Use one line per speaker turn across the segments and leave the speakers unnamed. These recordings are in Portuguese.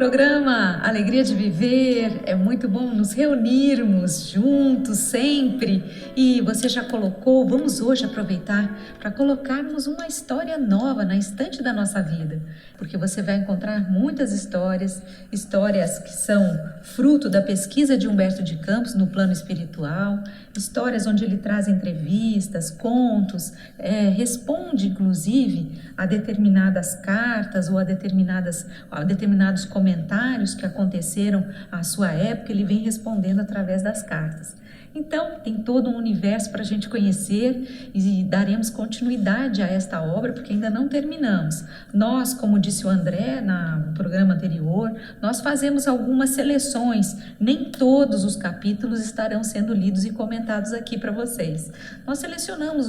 programa Alegria de Viver. É muito bom nos reunirmos juntos sempre. E você já colocou, vamos hoje aproveitar para colocarmos uma história nova na estante da nossa vida, porque você vai encontrar muitas histórias que são fruto da pesquisa de Humberto de Campos no plano espiritual, histórias onde ele traz entrevistas, contos, responde inclusive a determinadas cartas ou a determinados comentários que aconteceram à sua época. Ele vem respondendo através das cartas. Então, tem todo um universo para a gente conhecer e daremos continuidade a esta obra, porque ainda não terminamos. Nós, como disse o André no programa anterior, nós fazemos algumas seleções. Nem todos os capítulos estarão sendo lidos e comentados aqui para vocês. Nós selecionamos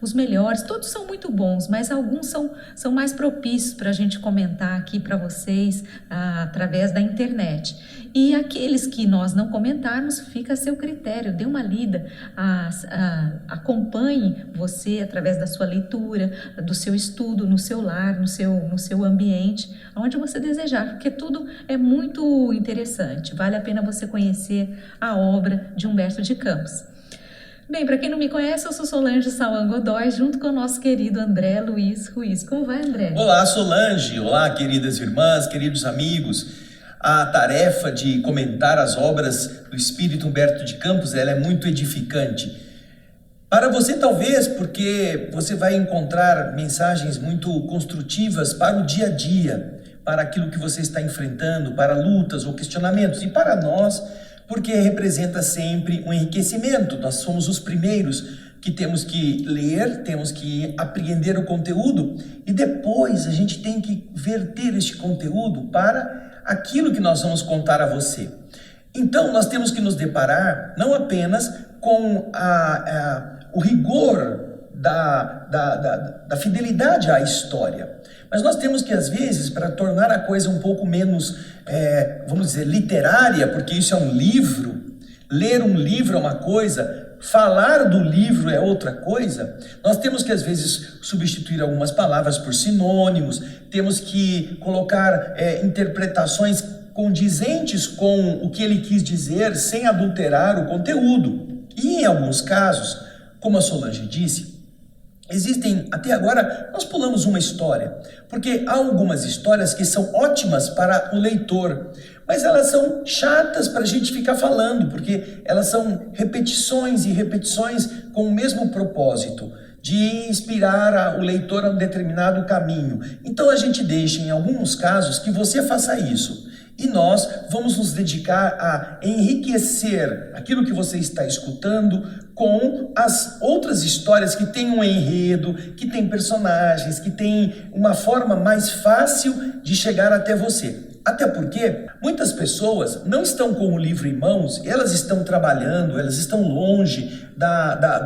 os melhores, todos são muito bons, mas alguns são mais propícios para a gente comentar aqui para vocês através da internet. E aqueles que nós não comentarmos, fica a seu critério, dê uma lida, acompanhe você através da sua leitura, do seu estudo, no seu lar, no seu ambiente, onde você desejar, porque tudo é muito interessante, vale a pena você conhecer a obra de Humberto de Campos. Bem, para quem não me conhece, eu sou Solange Sauan Godoy, junto com o nosso querido André Luiz Ruiz. Como vai, André?
Olá, Solange. Olá, queridas irmãs, queridos amigos. A tarefa de comentar as obras do Espírito Humberto de Campos, ela é muito edificante. Para você, talvez, porque você vai encontrar mensagens muito construtivas para o dia a dia, para aquilo que você está enfrentando, para lutas ou questionamentos. E para nós, porque representa sempre um enriquecimento. Nós somos os primeiros que temos que ler, temos que apreender o conteúdo e depois a gente tem que verter este conteúdo para aquilo que nós vamos contar a você. Então, nós temos que nos deparar não apenas com o rigor da fidelidade à história, mas nós temos que, às vezes, para tornar a coisa um pouco menos, vamos dizer, literária, porque isso é um livro, ler um livro é uma coisa, falar do livro é outra coisa, nós temos que, às vezes, substituir algumas palavras por sinônimos, temos que colocar interpretações condizentes com o que ele quis dizer, sem adulterar o conteúdo. E, em alguns casos, como a Solange disse, existem, até agora, nós pulamos uma história, porque há algumas histórias que são ótimas para o leitor, mas elas são chatas para a gente ficar falando, porque elas são repetições e repetições com o mesmo propósito, de inspirar o leitor a um determinado caminho. Então a gente deixa, em alguns casos, que você faça isso. E nós vamos nos dedicar a enriquecer aquilo que você está escutando com as outras histórias que têm um enredo, que têm personagens, que têm uma forma mais fácil de chegar até você. Até porque muitas pessoas não estão com o livro em mãos, elas estão trabalhando, elas estão longe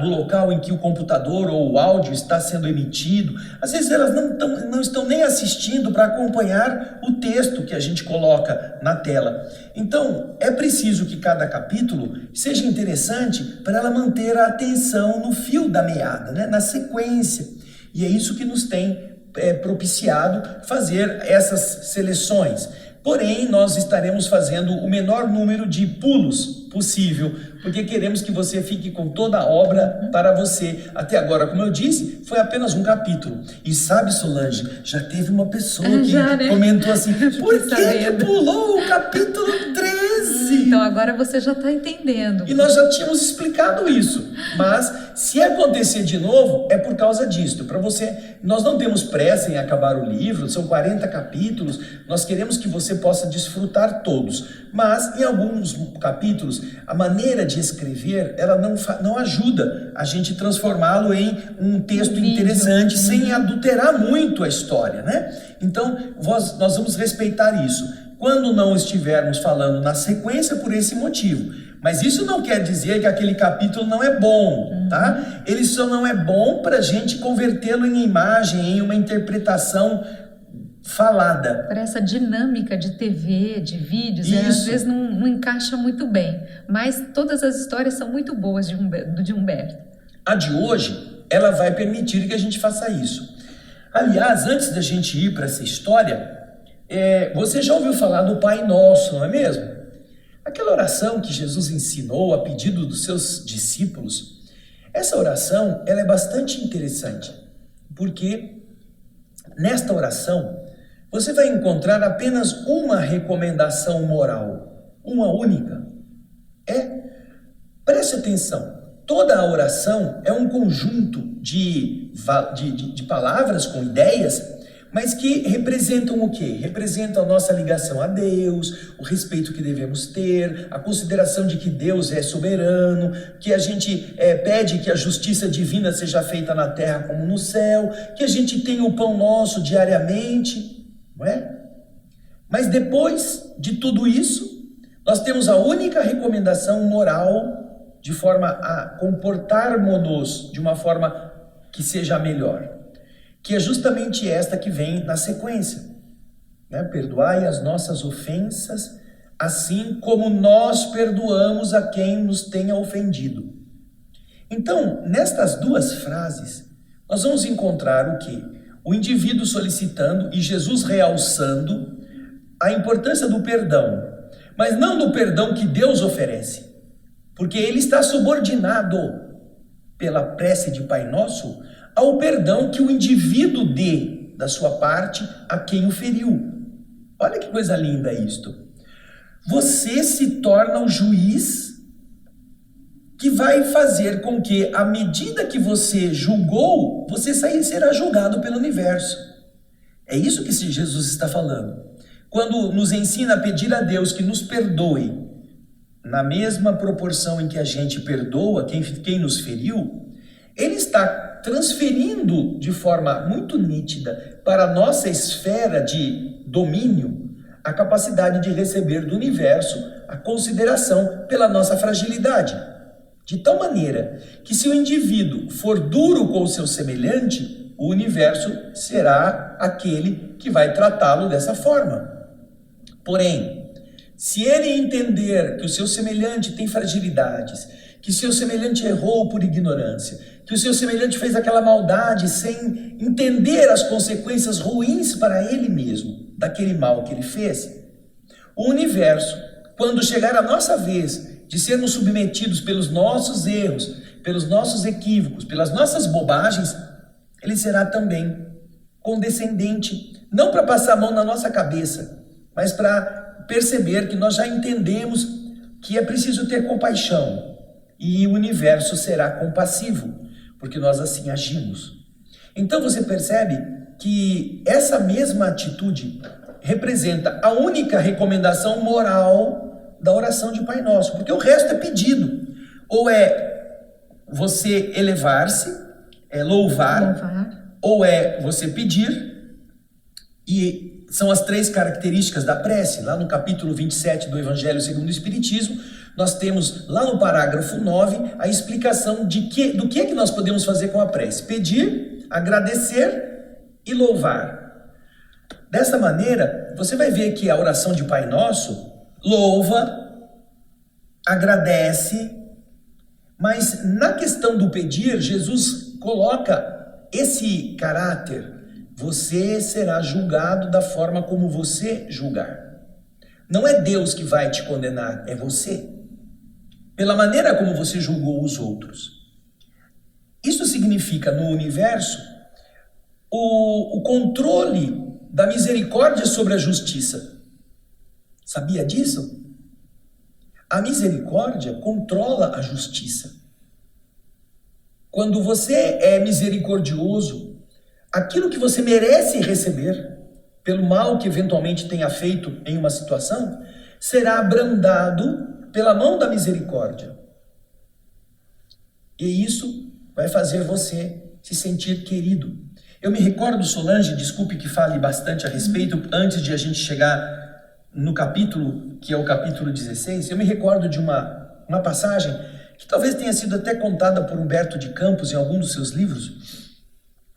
do local em que o computador ou o áudio está sendo emitido. Às vezes elas não estão nem assistindo para acompanhar o texto que a gente coloca na tela. Então, é preciso que cada capítulo seja interessante para ela manter a atenção no fio da meada, né? Na sequência. E é isso que nos tem propiciado fazer essas seleções. Porém, nós estaremos fazendo o menor número de pulos possível, porque queremos que você fique com toda a obra para você. Até agora, como eu disse, foi apenas um capítulo. E sabe, Solange, já teve uma pessoa que comentou assim, por que pulou o capítulo 13?
Então agora você já está entendendo.
E nós já tínhamos explicado isso, mas se acontecer de novo, é por causa disso. Para você, nós não temos pressa em acabar o livro, são 40 capítulos, nós queremos que você possa desfrutar todos. Mas em alguns capítulos, a maneira de escrever, ela não ajuda a gente transformá-lo em um texto interessante, sem adulterar muito a história, né? Então, nós vamos respeitar isso. Quando não estivermos falando na sequência, por esse motivo. Mas isso não quer dizer que aquele capítulo não é bom, tá? Ele só não é bom para a gente convertê-lo em imagem, em uma interpretação falada.
Para essa dinâmica de TV, de vídeos, às vezes não encaixa muito bem. Mas todas as histórias são muito boas de Humberto.
A de hoje, ela vai permitir que a gente faça isso. Aliás, antes da gente ir para essa história, Você já ouviu falar do Pai Nosso, não é mesmo? Aquela oração que Jesus ensinou a pedido dos seus discípulos, essa oração ela é bastante interessante, porque nesta oração você vai encontrar apenas uma recomendação moral, uma única. Preste atenção, toda a oração é um conjunto de palavras com ideias, mas que representam o quê? Representam a nossa ligação a Deus, o respeito que devemos ter, a consideração de que Deus é soberano, que a gente pede que a justiça divina seja feita na terra como no céu, que a gente tenha o pão nosso diariamente, não é? Mas depois de tudo isso, nós temos a única recomendação moral de forma a comportarmos-nos de uma forma que seja melhor, que é justamente esta que vem na sequência, né? Perdoai as nossas ofensas, assim como nós perdoamos a quem nos tenha ofendido. Então, nestas duas frases, nós vamos encontrar o quê? O indivíduo solicitando e Jesus realçando a importância do perdão, mas não do perdão que Deus oferece, porque ele está subordinado pela prece de Pai Nosso ao perdão que o indivíduo dê da sua parte a quem o feriu. Olha que coisa linda isto. Você se torna o juiz que vai fazer com que, à medida que você julgou, você será julgado pelo universo. É isso que Jesus está falando. Quando nos ensina a pedir a Deus que nos perdoe, na mesma proporção em que a gente perdoa quem nos feriu, ele está transferindo de forma muito nítida para a nossa esfera de domínio a capacidade de receber do universo a consideração pela nossa fragilidade. De tal maneira que se o indivíduo for duro com o seu semelhante, o universo será aquele que vai tratá-lo dessa forma. Porém, se ele entender que o seu semelhante tem fragilidades, que o seu semelhante errou por ignorância, que o seu semelhante fez aquela maldade sem entender as consequências ruins para ele mesmo, daquele mal que ele fez, o universo, quando chegar a nossa vez de sermos submetidos pelos nossos erros, pelos nossos equívocos, pelas nossas bobagens, ele será também condescendente, não para passar a mão na nossa cabeça, mas para perceber que nós já entendemos que é preciso ter compaixão, e o universo será compassivo, porque nós assim agimos. Então você percebe que essa mesma atitude representa a única recomendação moral da oração de Pai Nosso, porque o resto é pedido. Ou é você elevar-se, é louvar, ou é você pedir, e são as três características da prece. Lá no capítulo 27 do Evangelho segundo o Espiritismo, nós temos lá no parágrafo 9 a explicação do que é que nós podemos fazer com a prece: pedir, agradecer e louvar. Dessa maneira, você vai ver que a oração de Pai Nosso louva, agradece, mas na questão do pedir, Jesus coloca esse caráter: você será julgado da forma como você julgar. Não é Deus que vai te condenar, é você, pela maneira como você julgou os outros. Isso significa, no universo, o controle da misericórdia sobre a justiça. Sabia disso? A misericórdia controla a justiça. Quando você é misericordioso, aquilo que você merece receber, pelo mal que eventualmente tenha feito em uma situação, será abrandado pela mão da misericórdia. E isso vai fazer você se sentir querido. Eu me recordo, Solange, desculpe que fale bastante a respeito, antes de a gente chegar no capítulo, que é o capítulo 16, eu me recordo de uma passagem que talvez tenha sido até contada por Humberto de Campos em algum dos seus livros.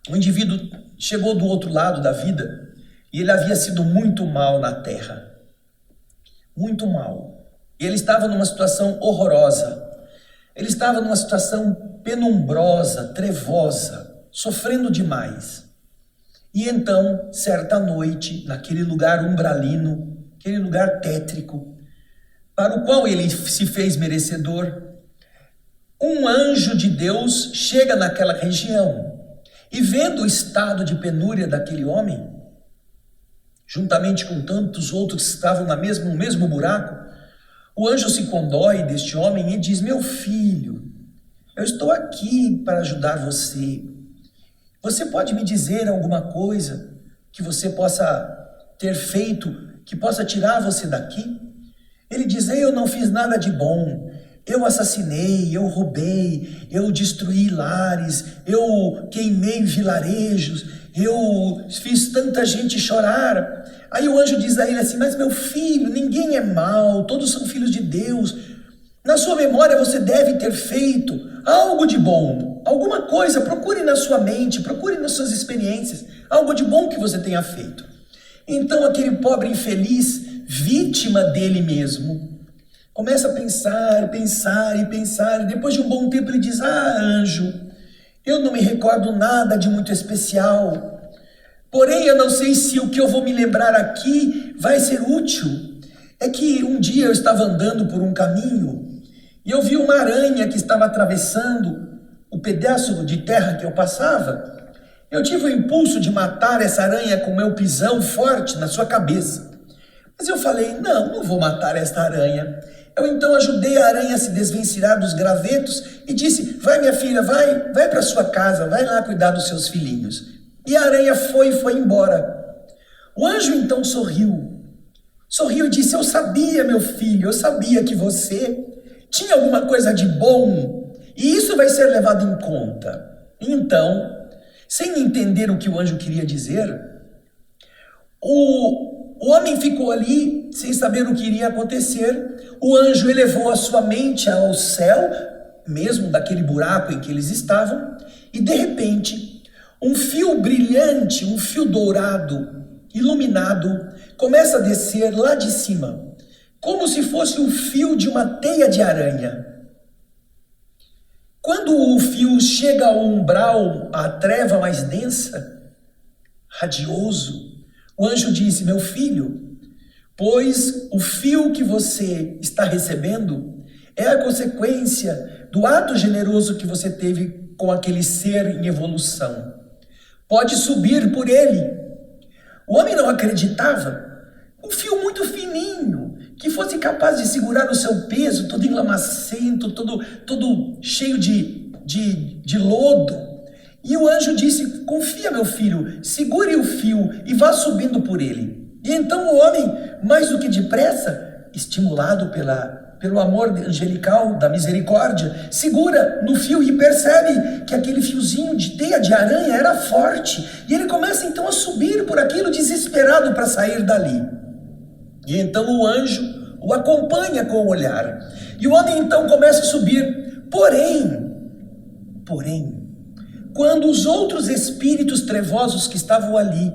O indivíduo chegou do outro lado da vida e ele havia sido muito mal na terra. Muito mal. E ele estava numa situação horrorosa. Ele estava numa situação penumbrosa, trevosa, sofrendo demais. E então, certa noite, naquele lugar umbralino, aquele lugar tétrico, para o qual ele se fez merecedor, um anjo de Deus chega naquela região e, vendo o estado de penúria daquele homem, juntamente com tantos outros que estavam no mesmo buraco, o anjo se condói deste homem e diz: meu filho, eu estou aqui para ajudar você. Você pode me dizer alguma coisa que você possa ter feito, que possa tirar você daqui? Ele diz: eu não fiz nada de bom. Eu assassinei, eu roubei, eu destruí lares, eu queimei vilarejos, eu fiz tanta gente chorar. Aí o anjo diz a ele assim: mas meu filho, ninguém é mau, todos são filhos de Deus. Na sua memória você deve ter feito algo de bom, alguma coisa, procure na sua mente, procure nas suas experiências, algo de bom que você tenha feito. Então aquele pobre infeliz, vítima dele mesmo, começa a pensar, pensar e pensar, e depois de um bom tempo ele diz: ah, anjo, eu não me recordo nada de muito especial, porém eu não sei se o que eu vou me lembrar aqui vai ser útil. É que um dia eu estava andando por um caminho e eu vi uma aranha que estava atravessando o pedaço de terra que eu passava. Eu tive o impulso de matar essa aranha com meu pisão forte na sua cabeça. Mas eu falei: não vou matar esta aranha. Eu então ajudei a aranha a se desvencilhar dos gravetos e disse: vai minha filha, vai para sua casa, vai lá cuidar dos seus filhinhos. E a aranha foi embora. O anjo então sorriu e disse: eu sabia, meu filho, eu sabia que você tinha alguma coisa de bom e isso vai ser levado em conta. Então, sem entender o que o anjo queria dizer, o homem ficou ali sem saber o que iria acontecer. O anjo elevou a sua mente ao céu, mesmo daquele buraco em que eles estavam, e de repente, um fio brilhante, um fio dourado, iluminado, começa a descer lá de cima, como se fosse o fio de uma teia de aranha. Quando o fio chega ao umbral, à treva mais densa, radioso, o anjo disse: meu filho, pois o fio que você está recebendo é a consequência do ato generoso que você teve com aquele ser em evolução. Pode subir por ele. O homem não acreditava. Um fio muito fininho, que fosse capaz de segurar o seu peso, todo enlamacento, todo cheio de lodo. E o anjo disse: confia, meu filho, segure o fio e vá subindo por ele. E então o homem, mais do que depressa, estimulado pelo amor angelical da misericórdia, segura no fio e percebe que aquele fiozinho de teia de aranha era forte. E ele começa então a subir por aquilo, desesperado para sair dali. E então o anjo o acompanha com o olhar. E o homem então começa a subir. Porém, quando os outros espíritos trevosos que estavam ali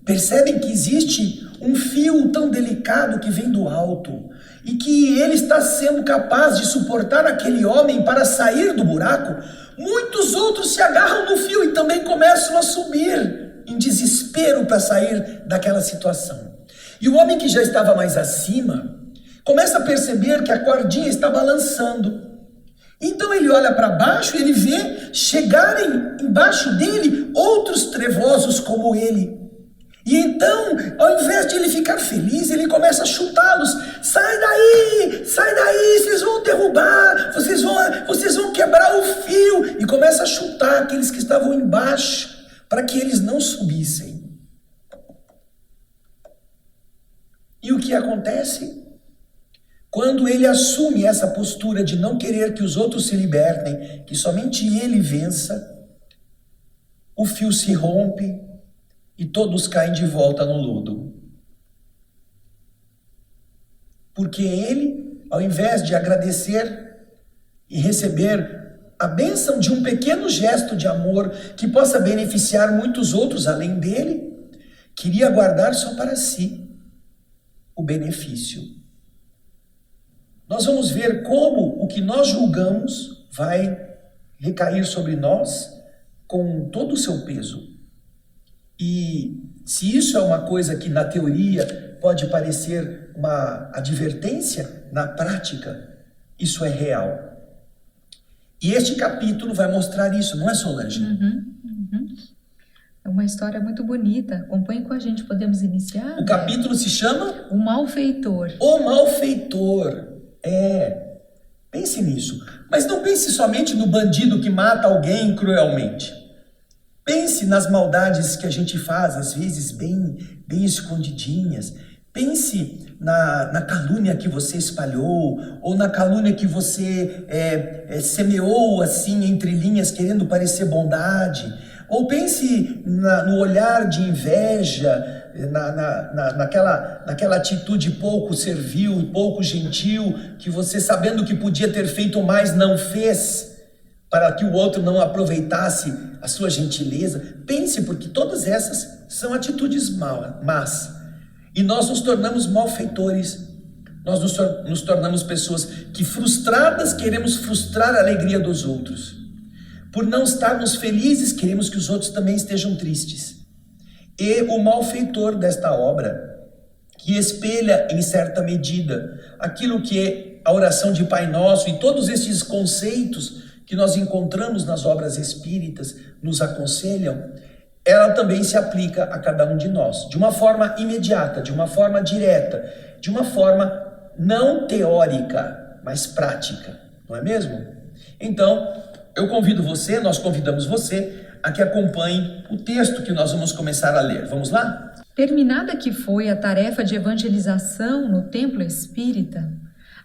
percebem que existe um fio tão delicado que vem do alto e que ele está sendo capaz de suportar aquele homem para sair do buraco, muitos outros se agarram no fio e também começam a subir em desespero para sair daquela situação. E o homem que já estava mais acima começa a perceber que a cordinha está balançando. Então ele olha para baixo e ele vê chegarem embaixo dele outros trevosos como ele. E então, ao invés de ele ficar feliz, ele começa a chutá-los. Sai daí, vocês vão derrubar, vocês vão quebrar o fio. E começa a chutar aqueles que estavam embaixo para que eles não subissem. E o que acontece? Quando ele assume essa postura de não querer que os outros se libertem, que somente ele vença, o fio se rompe e todos caem de volta no lodo. Porque ele, ao invés de agradecer e receber a bênção de um pequeno gesto de amor que possa beneficiar muitos outros além dele, queria guardar só para si o benefício. Nós vamos ver como o que nós julgamos vai recair sobre nós com todo o seu peso. E se isso é uma coisa que na teoria pode parecer uma advertência, na prática isso é real. E este capítulo vai mostrar isso, não é, Solange?
É uma história muito bonita. Acompanhe com a gente, podemos iniciar?
O capítulo se chama?
O Malfeitor.
O Malfeitor. Pense nisso. Mas não pense somente no bandido que mata alguém cruelmente. Pense nas maldades que a gente faz, às vezes bem escondidinhas. Pense na calúnia que você espalhou, ou na calúnia que você semeou assim entre linhas, querendo parecer bondade. Ou pense no olhar de inveja, naquela atitude pouco servil, pouco gentil, que você, sabendo que podia ter feito mais, não fez, para que o outro não aproveitasse a sua gentileza. Pense, porque todas essas são atitudes más. E nós nos tornamos malfeitores. Nós nos tornamos pessoas que, frustradas, queremos frustrar a alegria dos outros. Por não estarmos felizes, queremos que os outros também estejam tristes. E o malfeitor desta obra, que espelha em certa medida aquilo que é a oração de Pai Nosso e todos esses conceitos que nós encontramos nas obras espíritas nos aconselham, ela também se aplica a cada um de nós, de uma forma imediata, de uma forma direta, de uma forma não teórica, mas prática, não é mesmo? Então, eu convido você, nós convidamos você a que acompanhe o texto que nós vamos começar a ler. Vamos lá?
Terminada que foi a tarefa de evangelização no templo espírita,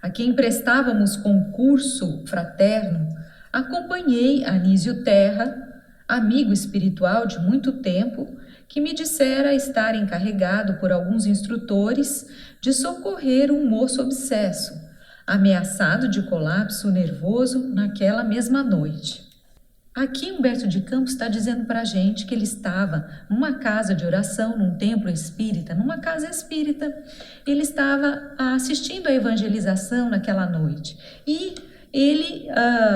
a quem prestávamos concurso fraterno, acompanhei Anísio Terra, amigo espiritual de muito tempo, que me dissera estar encarregado por alguns instrutores de socorrer um moço obsesso, ameaçado de colapso nervoso naquela mesma noite. Aqui Humberto de Campos está dizendo para a gente que ele estava numa casa de oração, num templo espírita, numa casa espírita. Ele estava assistindo a evangelização naquela noite e ele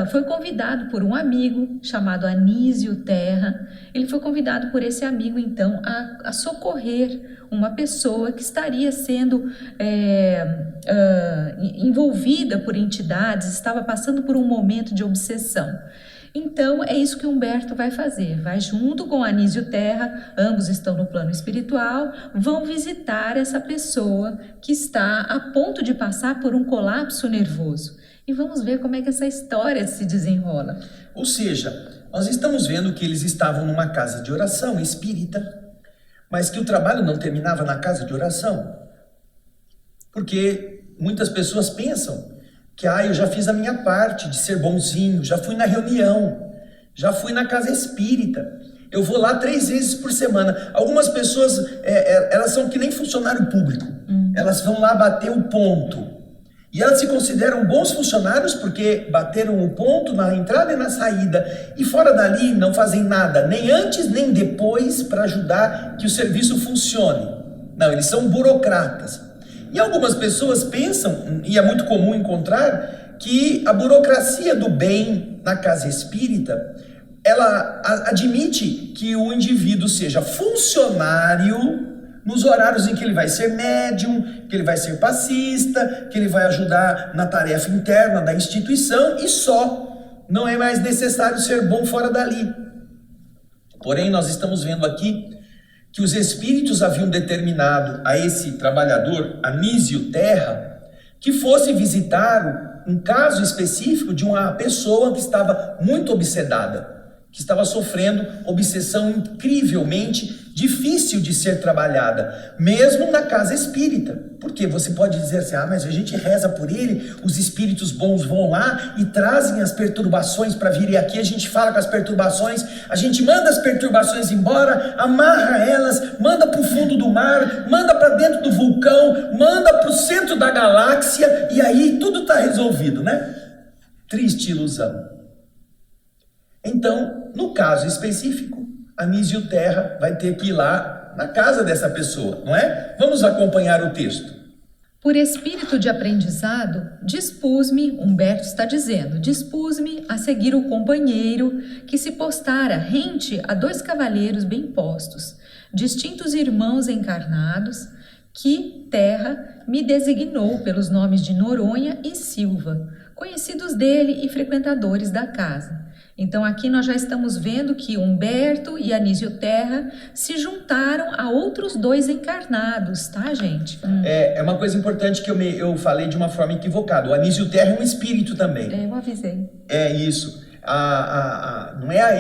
foi convidado por um amigo chamado Anísio Terra. Ele foi convidado por esse amigo, então, a socorrer uma pessoa que estaria sendo envolvida por entidades, estava passando por um momento de obsessão. Então, é isso que Humberto vai fazer. Vai junto com Anísio Terra, ambos estão no plano espiritual, vão visitar essa pessoa que está a ponto de passar por um colapso nervoso. E vamos ver como é que essa história se desenrola.
Ou seja, nós estamos vendo que eles estavam numa casa de oração espírita, mas que o trabalho não terminava na casa de oração. Porque muitas pessoas pensam que eu já fiz a minha parte de ser bonzinho, já fui na reunião, já fui na casa espírita, eu vou lá 3 vezes por semana. Algumas pessoas, elas são que nem funcionário público, elas vão lá bater o ponto. E elas se consideram bons funcionários porque bateram o ponto na entrada e na saída. E fora dali não fazem nada, nem antes nem depois, para ajudar que o serviço funcione. Não, eles são burocratas. E algumas pessoas pensam, e é muito comum encontrar, que a burocracia do bem na casa espírita, ela admite que o indivíduo seja funcionário nos horários em que ele vai ser médium, que ele vai ser passista, que ele vai ajudar na tarefa interna da instituição e só. Não é mais necessário ser bom fora dali. Porém, nós estamos vendo aqui que os espíritos haviam determinado a esse trabalhador, Anísio Terra, que fosse visitar um caso específico de uma pessoa que estava muito obsedada, que estava sofrendo obsessão incrivelmente difícil de ser trabalhada, mesmo na casa espírita. Porque você pode dizer assim, mas a gente reza por ele, os espíritos bons vão lá e trazem as perturbações para virem aqui, a gente fala com as perturbações, a gente manda as perturbações embora, amarra elas, manda para o fundo do mar, manda para dentro do vulcão, manda para o centro da galáxia, e aí tudo está resolvido, né? Triste ilusão. Então, no caso específico, Anísio Terra vai ter que ir lá na casa dessa pessoa, não é? Vamos acompanhar o texto.
Por espírito de aprendizado, dispus-me, Humberto está dizendo, dispus-me a seguir o companheiro que se postara rente a 2 cavalheiros bem postos, distintos irmãos encarnados, que Terra me designou pelos nomes de Noronha e Silva, conhecidos dele e frequentadores da casa. Então aqui nós já estamos vendo que Humberto e Anísio Terra se juntaram a outros 2 encarnados, tá, gente?
É uma coisa importante que eu falei de uma forma equivocada. O Anísio Terra é um espírito também.
Eu avisei.
É isso.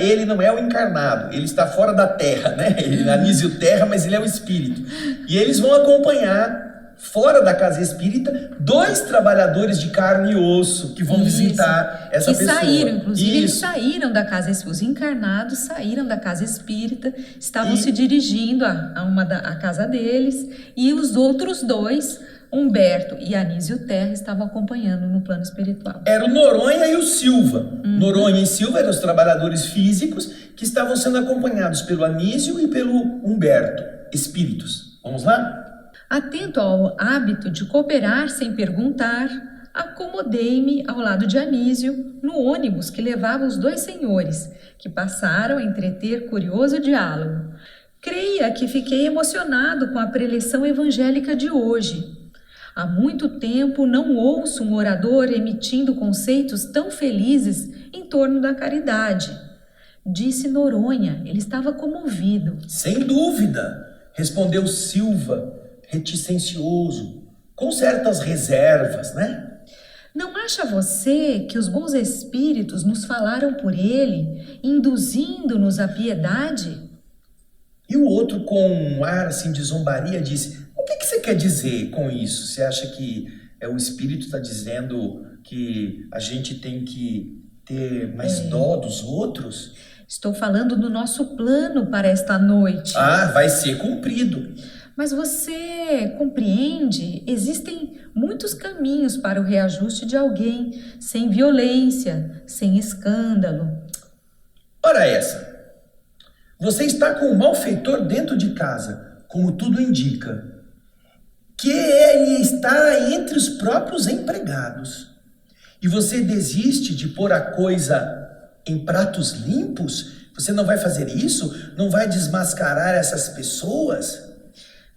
Ele não é o encarnado, ele está fora da Terra, né? Ele é Anísio Terra, mas ele é o espírito. E eles vão acompanhar, fora da casa espírita, 2 trabalhadores de carne e osso que vão visitar essa pessoa.
Que saíram, inclusive, eles saíram da casa espírita, os encarnados saíram da casa espírita, estavam se dirigindo a casa deles, e os outros 2, Humberto e Anísio Terra, estavam acompanhando no plano espiritual.
Era o Noronha e o Silva. Noronha e Silva eram os trabalhadores físicos que estavam sendo acompanhados pelo Anísio e pelo Humberto, espíritos. Vamos lá?
Atento ao hábito de cooperar sem perguntar, acomodei-me ao lado de Anísio no ônibus que levava os 2 senhores, que passaram a entreter curioso diálogo. Creia que fiquei emocionado com a preleção evangélica de hoje. Há muito tempo não ouço um orador emitindo conceitos tão felizes em torno da caridade. Disse Noronha, ele estava comovido.
Sem dúvida, respondeu Silva, reticencioso, com certas reservas, né?
Não acha você que os bons espíritos nos falaram por ele, induzindo-nos à piedade?
E o outro, com um ar assim de zombaria, disse: o que você quer dizer com isso? Você acha que o espírito está dizendo que a gente tem que ter mais dó dos outros?
Estou falando do nosso plano para esta noite.
Ah, vai ser cumprido.
Mas você compreende? Existem muitos caminhos para o reajuste de alguém, sem violência, sem escândalo.
Ora essa, você está com o malfeitor dentro de casa, como tudo indica, que ele está entre os próprios empregados, e você desiste de pôr a coisa em pratos limpos? Você não vai fazer isso? Não vai desmascarar essas pessoas?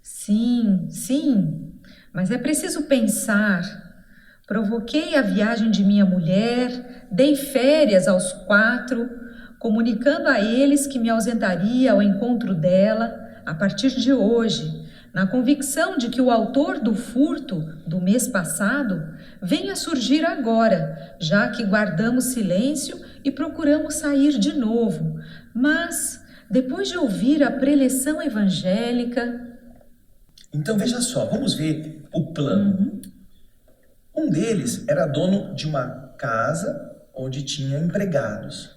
Sim, mas é preciso pensar. Provoquei a viagem de minha mulher, dei férias aos 4, comunicando a eles que me ausentaria ao encontro dela a partir de hoje, na convicção de que o autor do furto do mês passado venha surgir agora, já que guardamos silêncio e procuramos sair de novo. Mas, depois de ouvir a preleção evangélica...
Então veja só, vamos ver o plano. Um deles era dono de uma casa onde tinha empregados.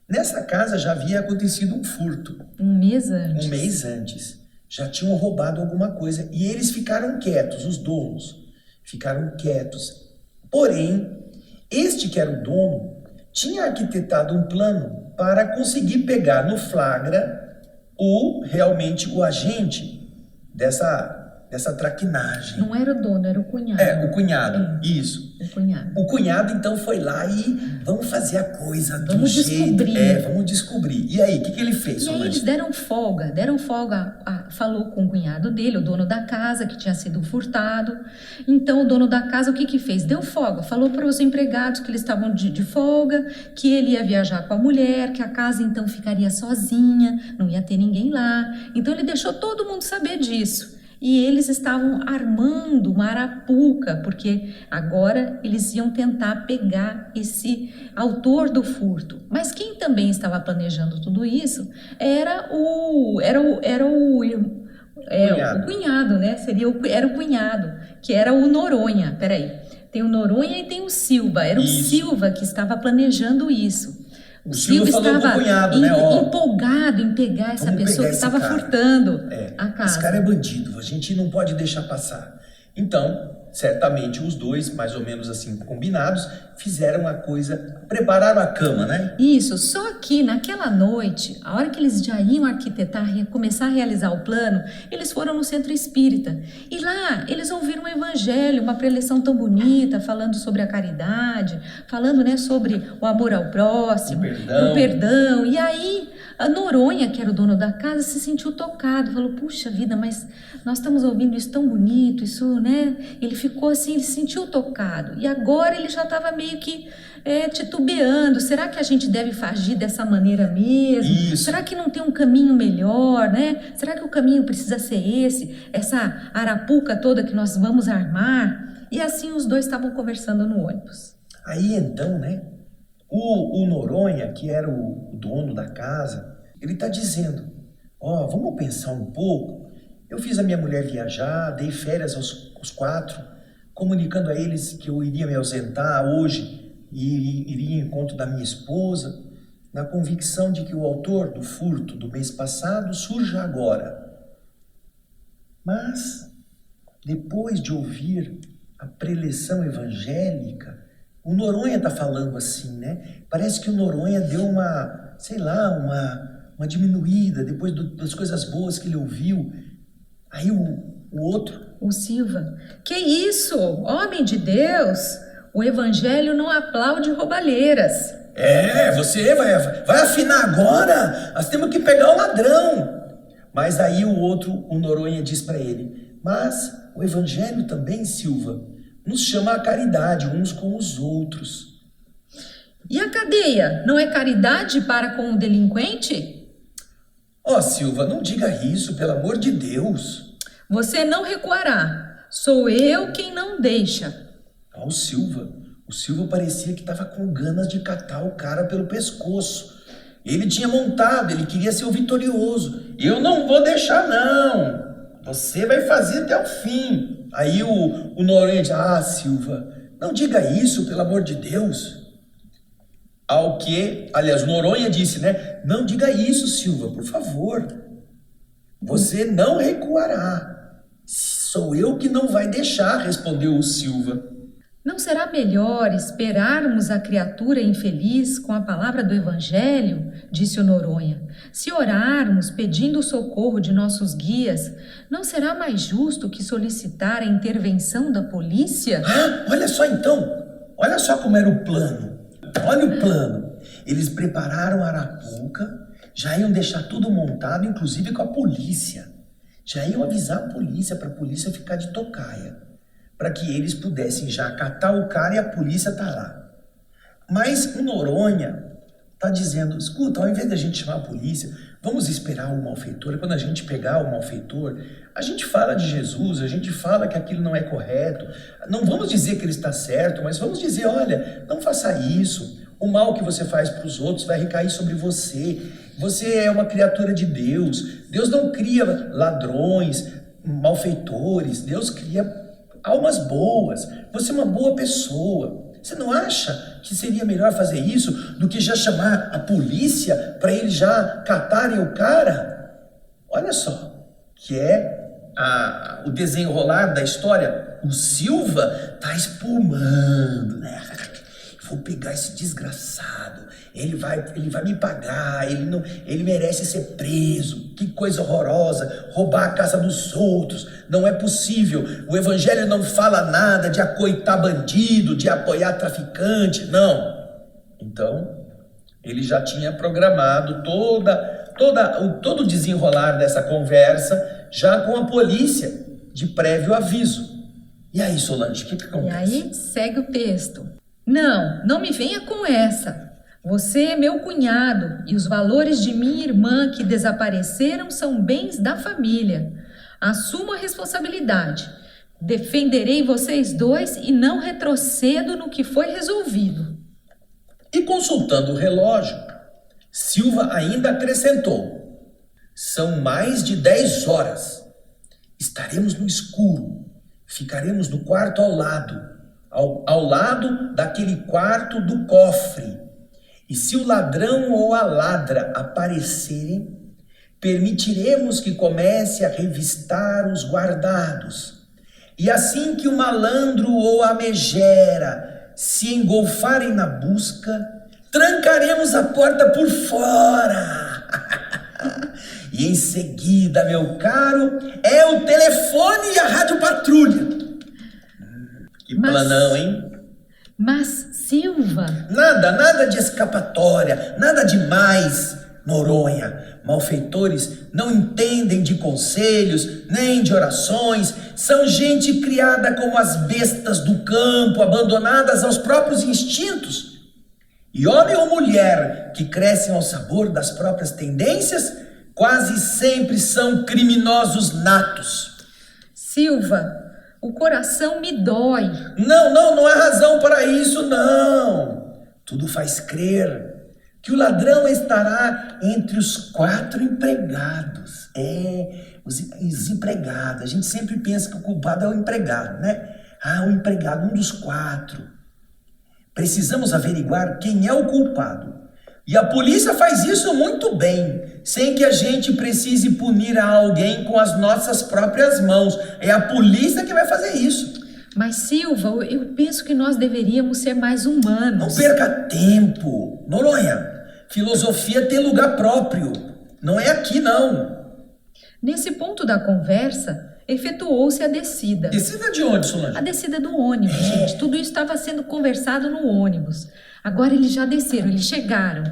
Nessa casa já havia acontecido um furto.
Um mês antes.
Um mês antes. Já tinham roubado alguma coisa. E eles ficaram quietos, os donos. Ficaram quietos. Porém, este que era o dono tinha arquitetado um plano para conseguir pegar no flagra realmente o agente dessa traquinagem.
Não era o dono, era o cunhado.
O cunhado, isso.
O cunhado.
O cunhado, então, foi lá e vamos fazer a coisa do
vamos
jeito...
descobrir.
Vamos descobrir. E aí, o que ele fez?
E aí eles deram folga, falou com o cunhado dele, o dono da casa, que tinha sido furtado. Então, o dono da casa, o que fez? Deu folga, falou para os empregados que eles estavam de folga, que ele ia viajar com a mulher, que a casa, então, ficaria sozinha, não ia ter ninguém lá. Então, ele deixou todo mundo saber disso. E eles estavam armando uma arapuca, porque agora eles iam tentar pegar esse autor do furto. Mas quem também estava planejando tudo isso era o cunhado, né? Era o cunhado, que era o Noronha. Peraí, tem o Noronha e tem o Silva. Era o Silva que estava planejando isso. O Silva estava empolgado em pegar essa pessoa que estava furtando a casa.
Esse cara é bandido, a gente não pode deixar passar. Então, certamente os dois, mais ou menos assim combinados, fizeram a coisa, prepararam a cama, né?
Isso, só que naquela noite, a hora que eles já iam arquitetar, começar a realizar o plano, eles foram no centro espírita. E lá eles ouviram um evangelho, uma preleção tão bonita, falando sobre a caridade, falando, né, sobre o amor ao próximo, o perdão. E aí a Noronha, que era o dono da casa, se sentiu tocado, falou, puxa vida, mas nós estamos ouvindo isso tão bonito, isso, né? Ele ficou assim, ele se sentiu tocado. E agora ele já estava meio que titubeando. Será que a gente deve agir dessa maneira mesmo?
Isso.
Será que não tem um caminho melhor, né? Será que o caminho precisa ser esse? Essa arapuca toda que nós vamos armar? E assim os dois estavam conversando no ônibus.
Aí então, né? O Noronha, que era o dono da casa, ele está dizendo, vamos pensar um pouco. Eu fiz a minha mulher viajar, dei férias aos 4, comunicando a eles que eu iria me ausentar hoje e iria em encontro da minha esposa, na convicção de que o autor do furto do mês passado surja agora. Mas, depois de ouvir a preleção evangélica, o Noronha está falando assim, né? Parece que o Noronha deu uma diminuída depois das coisas boas que ele ouviu. Aí o outro...
O Silva, que isso? Homem de Deus, o evangelho não aplaude roubalheiras.
Você vai afinar agora? Nós temos que pegar o ladrão. Mas aí o Noronha diz para ele, mas o evangelho também, Silva, nos chama a caridade uns com os outros.
E a cadeia não é caridade para com o delinquente?
Silva, não diga isso, pelo amor de Deus.
Você não recuará. Sou eu quem não deixa.
O Silva parecia que estava com ganas de catar o cara pelo pescoço. Ele tinha montado, ele queria ser o vitorioso. Eu não vou deixar, não. Você vai fazer até o fim. Aí o Noronha diz, Silva, não diga isso, pelo amor de Deus. Ao que, aliás, o Noronha disse, né? Não diga isso, Silva, por favor. Você não recuará. Sou eu que não vai deixar, respondeu o Silva.
Não será melhor esperarmos a criatura infeliz com a palavra do Evangelho? Disse o Noronha. Se orarmos pedindo o socorro de nossos guias, não será mais justo que solicitar a intervenção da polícia?
Olha só então, olha só como era o plano. Olha o plano. Eles prepararam a arapuca, já iam deixar tudo montado, inclusive com a polícia. Já iam avisar a polícia, para a polícia ficar de tocaia, para que eles pudessem já catar o cara e a polícia tá lá. Mas o Noronha tá dizendo, escuta, ao invés da gente chamar a polícia, vamos esperar o malfeitor, e quando a gente pegar o malfeitor, a gente fala de Jesus, a gente fala que aquilo não é correto, não vamos dizer que ele está certo, mas vamos dizer, olha, não faça isso, o mal que você faz para os outros vai recair sobre você, você é uma criatura de Deus, Deus não cria ladrões, malfeitores, Deus cria almas boas, você é uma boa pessoa. Você não acha que seria melhor fazer isso do que já chamar a polícia para eles já catarem o cara? Olha só, que o desenrolar da história. O Silva tá espumando, né? Vou pegar esse desgraçado, ele vai me pagar, ele merece ser preso, que coisa horrorosa, roubar a casa dos outros, não é possível, o evangelho não fala nada de acoitar bandido, de apoiar traficante, não. Então, ele já tinha programado todo o desenrolar dessa conversa, já com a polícia, de prévio aviso. E aí, Solange, o que acontece?
E aí, segue o texto. Não me venha com essa. Você é meu cunhado e os valores de minha irmã que desapareceram são bens da família. Assumo a responsabilidade. Defenderei vocês dois e não retrocedo no que foi resolvido.
E consultando o relógio, Silva ainda acrescentou: são mais de 10 horas. Estaremos no escuro. Ficaremos no quarto ao lado daquele quarto do cofre. E se o ladrão ou a ladra aparecerem, permitiremos que comece a revistar os guardados. E assim que o malandro ou a megera se engolfarem na busca, trancaremos a porta por fora. E em seguida, meu caro, é o telefone e a rádio patrulha. Que planão, hein?
Mas, Silva...
Nada de escapatória, nada demais, Noronha. Malfeitores não entendem de conselhos, nem de orações. São gente criada como as bestas do campo, abandonadas aos próprios instintos. E homem ou mulher que crescem ao sabor das próprias tendências, quase sempre são criminosos natos.
Silva, o coração me dói.
Não há razão para isso, não. Tudo faz crer que o ladrão estará entre os 4 empregados. Os empregados. A gente sempre pensa que o culpado é o empregado, né? O empregado, um dos 4. Precisamos averiguar quem é o culpado. E a polícia faz isso muito bem, sem que a gente precise punir a alguém com as nossas próprias mãos. É a polícia que vai fazer isso.
Mas, Silva, eu penso que nós deveríamos ser mais humanos.
Não perca tempo. Noronha, filosofia tem lugar próprio. Não é aqui, não.
Nesse ponto da conversa, efetuou-se a descida.
Descida de onde, Solange?
A descida do ônibus, gente. Tudo isso estava sendo conversado no ônibus. Agora eles já desceram, eles chegaram.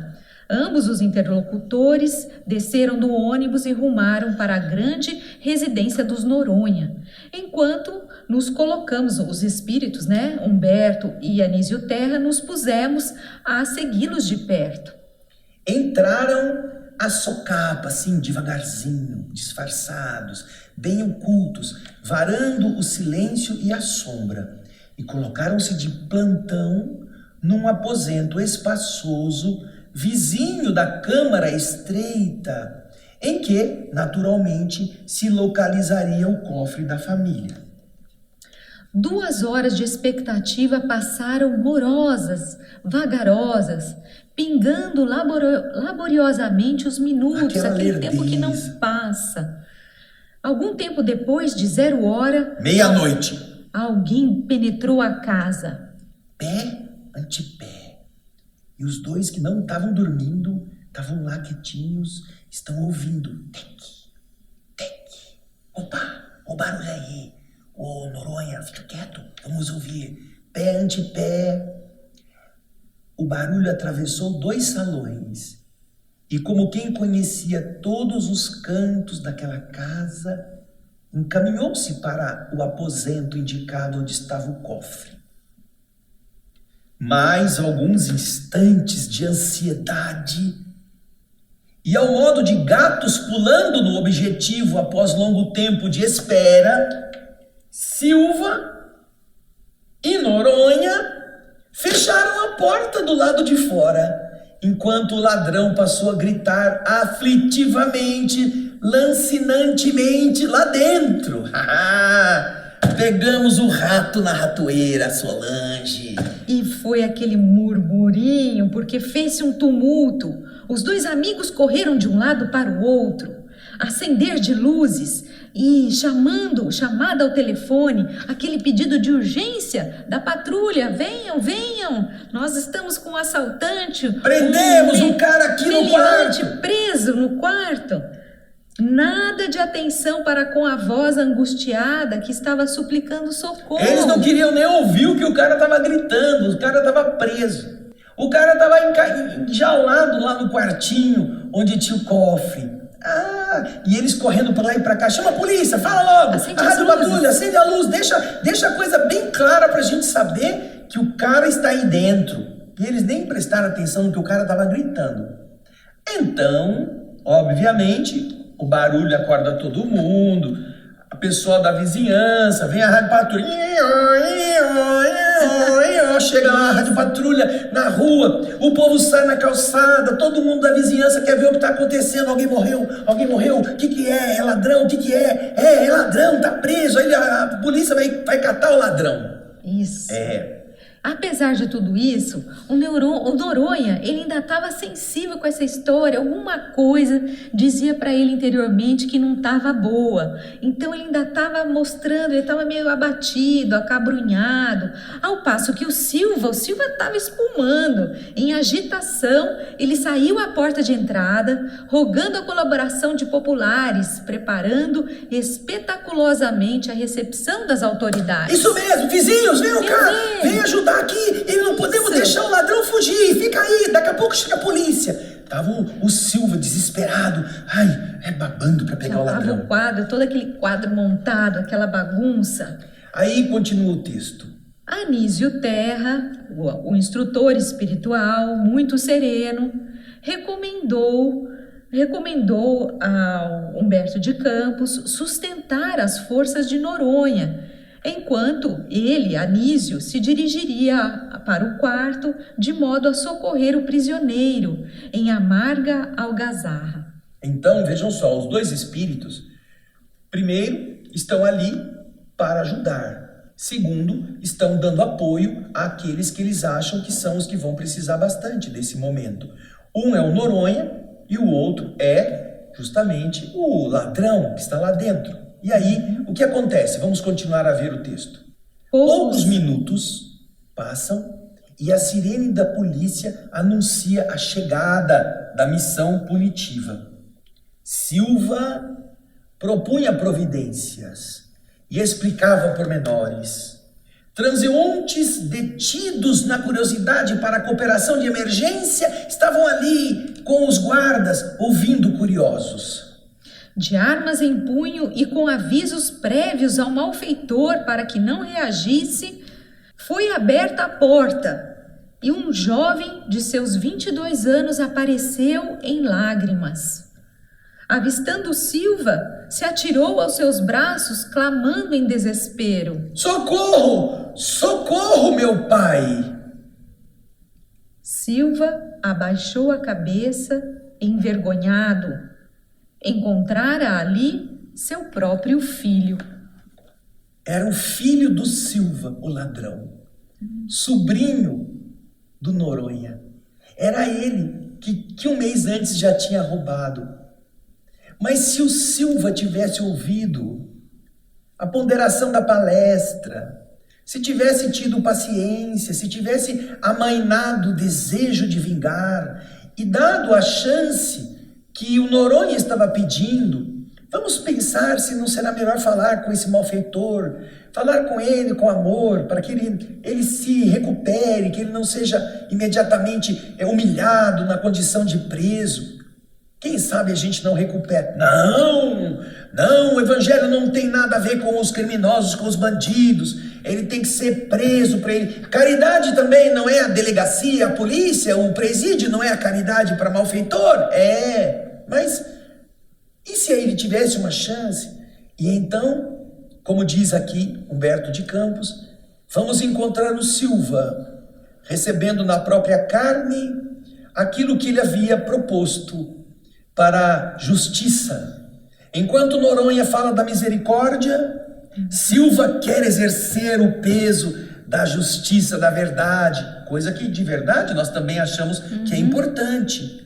Ambos os interlocutores desceram do ônibus e rumaram para a grande residência dos Noronha. Enquanto nos colocamos, os espíritos, né, Humberto e Anísio Terra, nos pusemos a segui-los de perto.
Entraram a socapa, assim, devagarzinho, disfarçados, bem ocultos, varando o silêncio e a sombra, e colocaram-se de plantão num aposento espaçoso, vizinho da câmara estreita, em que, naturalmente, se localizaria o cofre da família.
2 horas de expectativa passaram morosas, vagarosas, pingando laboriosamente os minutos, aquele tempo que não passa. Algum tempo depois de 0 hora...
Meia-noite.
Alguém penetrou a casa.
Pé ante pé. E os 2 que não estavam dormindo, estavam lá quietinhos, estão ouvindo. Tec, tec. Opa, o barulho aí. Ô, Noronha, fica quieto, vamos ouvir. Pé ante pé. O barulho atravessou 2 salões. E como quem conhecia todos os cantos daquela casa, encaminhou-se para o aposento indicado onde estava o cofre. Mais alguns instantes de ansiedade, e ao modo de gatos pulando no objetivo após longo tempo de espera, Silva e Noronha fecharam a porta do lado de fora, enquanto o ladrão passou a gritar aflitivamente, lancinantemente lá dentro. Pegamos o rato na ratoeira, Solange.
E foi aquele murmurinho, porque fez-se um tumulto. Os 2 amigos correram de um lado para o outro, acender de luzes e chamada ao telefone, aquele pedido de urgência da patrulha. Venham, venham, nós estamos com um assaltante.
Prendemos um cara aqui no quarto.
Preso no quarto. Nada de atenção para com a voz angustiada que estava suplicando socorro.
Eles não queriam nem ouvir o que o cara estava gritando, o cara estava preso. O cara estava enjaulado lá no quartinho onde tinha o cofre. E eles correndo para lá e para cá. Chama a polícia, fala logo.
Acende
a rádio patrulha, acende a luz. Deixa a coisa bem clara para a gente saber que o cara está aí dentro. E eles nem prestaram atenção no que o cara estava gritando. Então, obviamente, o barulho acorda todo mundo, a pessoa da vizinhança, vem a rádio patrulha, chega lá a rádio patrulha na rua, o povo sai na calçada, todo mundo da vizinhança quer ver o que está acontecendo. Alguém morreu, o que é? É ladrão, o que é? É ladrão, tá preso, aí a polícia vai catar o ladrão.
Isso. Apesar de tudo isso, o Noronha, ele ainda estava sensível com essa história. Alguma coisa dizia para ele interiormente que não estava boa. Então ele ainda estava mostrando, ele estava meio abatido, acabrunhado. Ao passo que o Silva estava espumando. Em agitação, ele saiu à porta de entrada, rogando a colaboração de populares, preparando espetaculosamente a recepção das autoridades.
Isso mesmo, vizinhos, venham cá, venham ajudar aqui, e não podemos deixar o ladrão fugir, fica aí, daqui a pouco chega a polícia. Tava o Silva desesperado, babando pra pegar o ladrão.
Tava o quadro, todo aquele quadro montado, aquela bagunça.
Aí continua o texto.
Anísio Terra, o instrutor espiritual, muito sereno, recomendou a Humberto de Campos sustentar as forças de Noronha, enquanto ele, Anísio, se dirigiria para o quarto de modo a socorrer o prisioneiro em amarga algazarra.
Então, vejam só, os dois espíritos, primeiro, estão ali para ajudar. Segundo, estão dando apoio àqueles que eles acham que são os que vão precisar bastante desse momento. Um é o Noronha e o outro é justamente o ladrão que está lá dentro. E aí, o que acontece? Vamos continuar a ver o texto. Poucos minutos passam e a sirene da polícia anuncia a chegada da missão punitiva. Silva propunha providências e explicava pormenores. Transeuntes detidos na curiosidade para a cooperação de emergência estavam ali com os guardas, ouvindo curiosos.
De armas em punho e com avisos prévios ao malfeitor para que não reagisse, foi aberta a porta e um jovem de seus 22 anos apareceu em lágrimas. Avistando Silva, se atirou aos seus braços, clamando em desespero:
Socorro! Socorro, meu pai!
Silva abaixou a cabeça, envergonhado. Encontrara ali seu próprio filho.
Era o filho do Silva, o ladrão, sobrinho do Noronha. Era ele que um mês antes já tinha roubado. Mas se o Silva tivesse ouvido a ponderação da palestra, se tivesse tido paciência, se tivesse amainado o desejo de vingar e dado a chance que o Noronha estava pedindo, vamos pensar se não será melhor falar com esse malfeitor, falar com ele com amor, para que ele se recupere, que ele não seja imediatamente humilhado na condição de preso. Quem sabe a gente não recupera. Não, o evangelho não tem nada a ver com os criminosos, com os bandidos. Ele tem que ser preso para ele. Caridade também não é a delegacia, a polícia, o presídio não é a caridade para malfeitor? Mas e se ele tivesse uma chance? E então, como diz aqui Humberto de Campos, vamos encontrar o Silva, recebendo na própria carne aquilo que ele havia proposto para a justiça. Enquanto Noronha fala da misericórdia, Silva quer exercer o peso da justiça, da verdade, coisa que de verdade nós também achamos que é importante.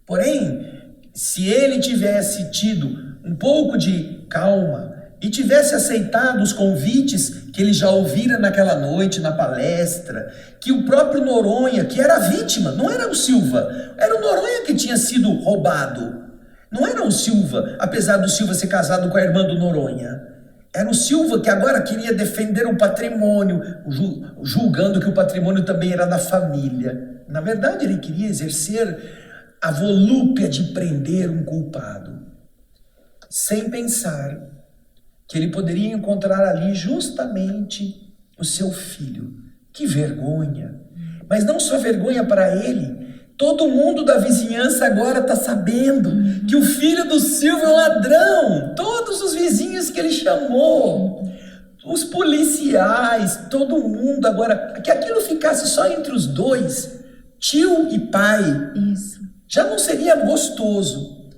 Porém, se ele tivesse tido um pouco de calma e tivesse aceitado os convites que ele já ouvira naquela noite na palestra, que o próprio Noronha, que era a vítima, não era o Silva, era o Noronha que tinha sido roubado. Não era o Silva, apesar do Silva ser casado com a irmã do Noronha. Era o Silva que agora queria defender o patrimônio, julgando que o patrimônio também era da família. Na verdade, ele queria exercer a volúpia de prender um culpado, sem pensar que ele poderia encontrar ali justamente o seu filho. Que vergonha! Mas não só vergonha para ele, todo mundo da vizinhança agora está sabendo que o filho do Silva é um ladrão. Todos os vizinhos que ele chamou, os policiais, todo mundo agora, que aquilo ficasse só entre os dois, tio e pai.
Isso.
Já não seria gostoso,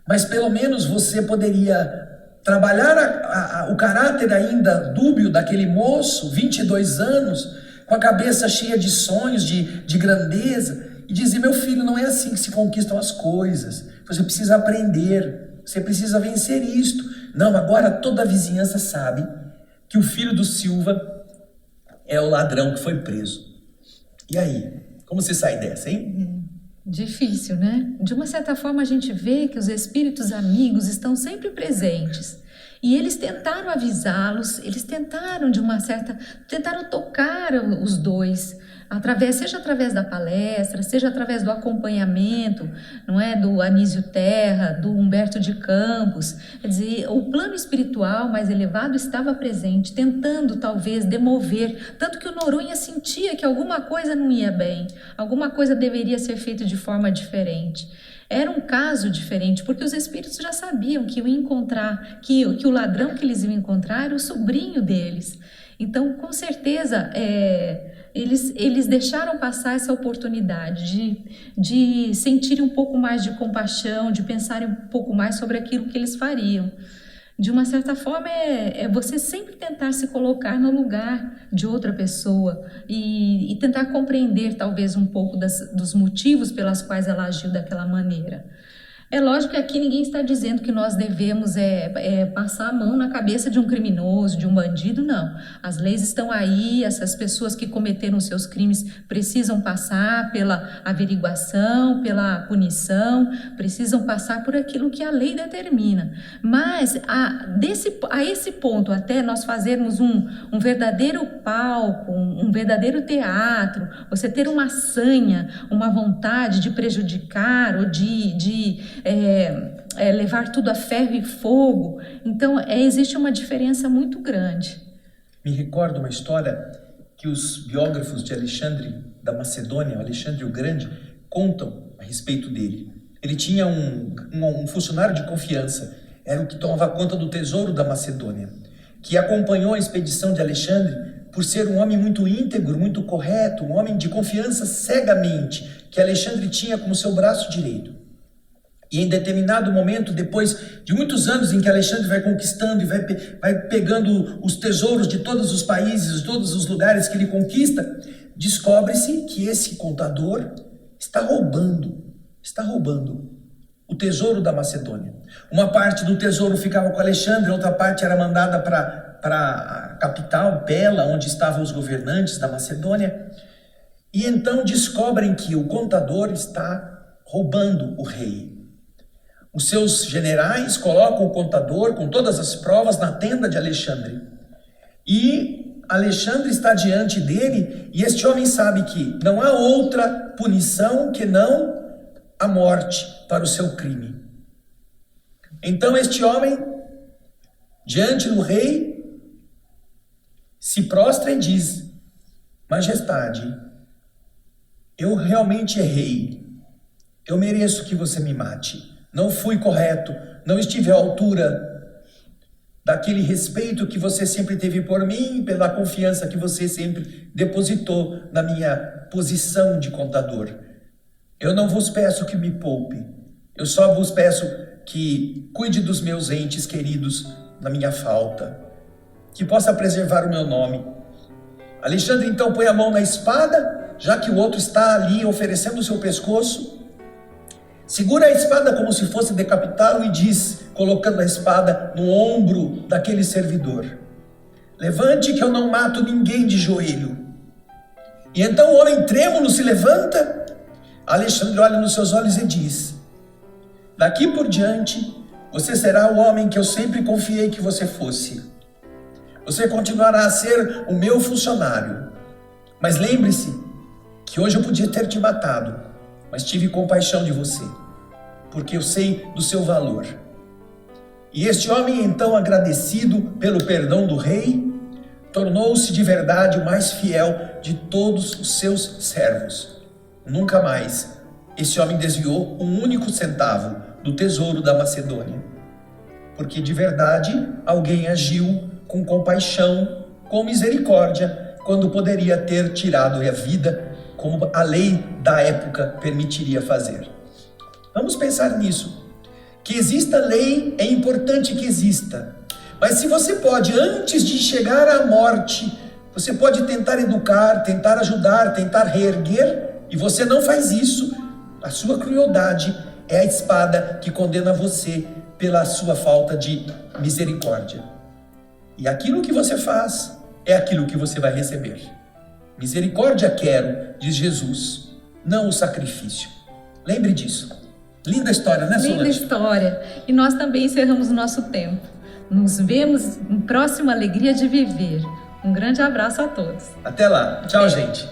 mas pelo menos você poderia trabalhar o caráter ainda dúbio daquele moço, 22 anos, com a cabeça cheia de sonhos, de grandeza, e dizia: meu filho, não é assim que se conquistam as coisas. Você precisa aprender, você precisa vencer isto. Não, agora toda a vizinhança sabe que o filho do Silva é o ladrão que foi preso. E aí, como você sai dessa, hein?
Difícil, né? De uma certa forma a gente vê que os espíritos amigos estão sempre presentes. E eles tentaram avisá-los, eles tentaram tentaram tocar os dois, seja através da palestra, seja através do acompanhamento, não é, do Anísio Terra, do Humberto de Campos. Quer dizer, o plano espiritual mais elevado estava presente, tentando talvez demover, tanto que o Noronha sentia que alguma coisa não ia bem, alguma coisa deveria ser feita de forma diferente. Era um caso diferente, porque os espíritos já sabiam que iam encontrar, que o ladrão que eles iam encontrar era o sobrinho deles. Então, com certeza, eles deixaram passar essa oportunidade de sentirem um pouco mais de compaixão, de pensarem um pouco mais sobre aquilo que eles fariam. De uma certa forma, é você sempre tentar se colocar no lugar de outra pessoa e tentar compreender talvez um pouco dos motivos pelas quais ela agiu daquela maneira. É lógico que aqui ninguém está dizendo que nós devemos passar a mão na cabeça de um criminoso, de um bandido, não. As leis estão aí, essas pessoas que cometeram seus crimes precisam passar pela averiguação, pela punição, precisam passar por aquilo que a lei determina. Mas a esse ponto, até nós fazermos um verdadeiro palco, um verdadeiro teatro, você ter uma sanha, uma vontade de prejudicar ou de levar tudo a ferro e fogo. Então, existe uma diferença muito grande.
Me recordo uma história que os biógrafos de Alexandre da Macedônia, Alexandre o Grande, contam a respeito dele. Ele tinha um funcionário de confiança, era o que tomava conta do tesouro da Macedônia, que acompanhou a expedição de Alexandre por ser um homem muito íntegro, muito correto, um homem de confiança cegamente, que Alexandre tinha como seu braço direito. E em determinado momento, depois de muitos anos em que Alexandre vai conquistando e vai pegando os tesouros de todos os países, de todos os lugares que ele conquista, descobre-se que esse contador está roubando o tesouro da Macedônia. Uma parte do tesouro ficava com Alexandre, outra parte era mandada para a capital, Pela, onde estavam os governantes da Macedônia. E então descobrem que o contador está roubando o rei. Os seus generais colocam o contador com todas as provas na tenda de Alexandre. E Alexandre está diante dele e este homem sabe que não há outra punição que não a morte para o seu crime. Então este homem, diante do rei, se prostra e diz: Majestade, eu realmente errei. Eu mereço que você me mate. Não fui correto, não estive à altura daquele respeito que você sempre teve por mim, pela confiança que você sempre depositou na minha posição de contador. Eu não vos peço que me poupe, eu só vos peço que cuide dos meus entes queridos na minha falta, que possa preservar o meu nome. Alexandre então põe a mão na espada, já que o outro está ali oferecendo o seu pescoço, segura a espada como se fosse decapitá-lo e diz, colocando a espada no ombro daquele servidor: levante que eu não mato ninguém de joelho. E então o homem trêmulo se levanta. Alexandre olha nos seus olhos e diz: daqui por diante você será o homem que eu sempre confiei que você fosse. Você continuará a ser o meu funcionário. Mas lembre-se que hoje eu podia ter te matado, mas tive compaixão de você, porque eu sei do seu valor. E este homem, então, agradecido pelo perdão do rei, tornou-se de verdade o mais fiel de todos os seus servos. Nunca mais esse homem desviou um único centavo do tesouro da Macedônia, porque de verdade alguém agiu com compaixão, com misericórdia, quando poderia ter tirado a vida, como a lei da época permitiria fazer. Vamos pensar nisso. Que exista lei é importante que exista. Mas se você pode, antes de chegar à morte, Você pode tentar educar, tentar ajudar, tentar reerguer, e você não faz isso. A sua crueldade é a espada que condena você pela sua falta de misericórdia. E aquilo que você faz é aquilo que você vai receber. Misericórdia quero, diz Jesus, não o sacrifício. Lembre disso. Linda história, né, Solange?
Linda história. E nós também encerramos o nosso tempo. Nos vemos em próxima Alegria de Viver. Um grande abraço a todos.
Até lá. Tchau, gente.